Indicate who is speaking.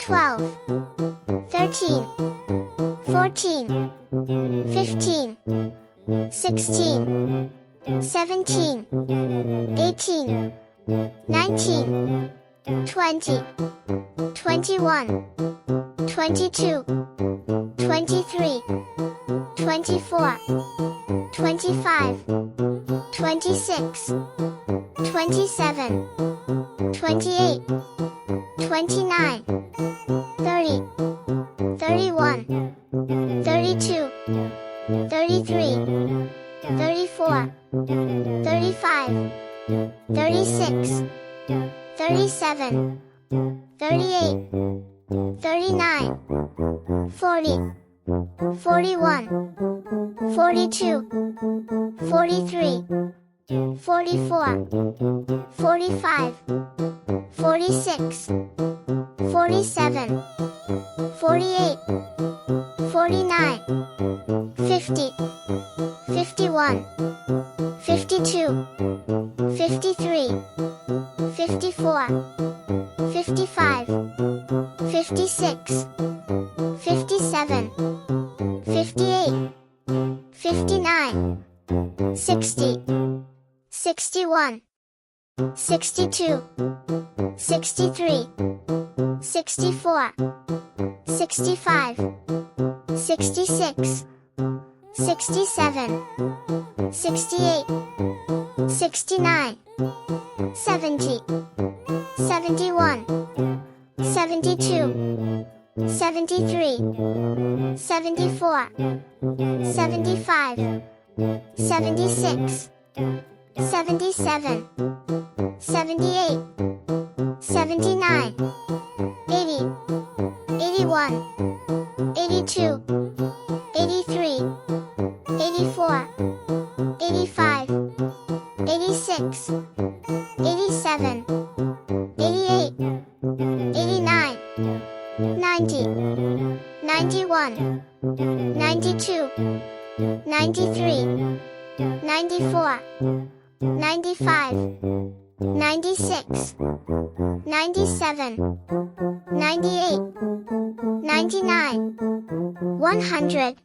Speaker 1: 12, 13, 14, 15, 16, 17, 18, 19, 20, 21, 22, 23, 24, 25, 26, 27, 28, 29, 30, 31, 32, 33, 34, 35, 36, 37, 38, 39, 40, 41, 42, 43, 44, 45, 46, 47, 48, 49, 50, 51, 52, 53, 54, 55, 56, 57, 58, 59, 60, 61, 62, 63, 64, 65, 66, 67, 68, 69, 70, 71, 72, 73, 74, 75, 76, 77, 78, 79, 80, 81, 82, 83, 84, 85, 86, 87, 88, 89, 90, 91, 92, 93, 94, 95, 96, 97, 98, 99, 100.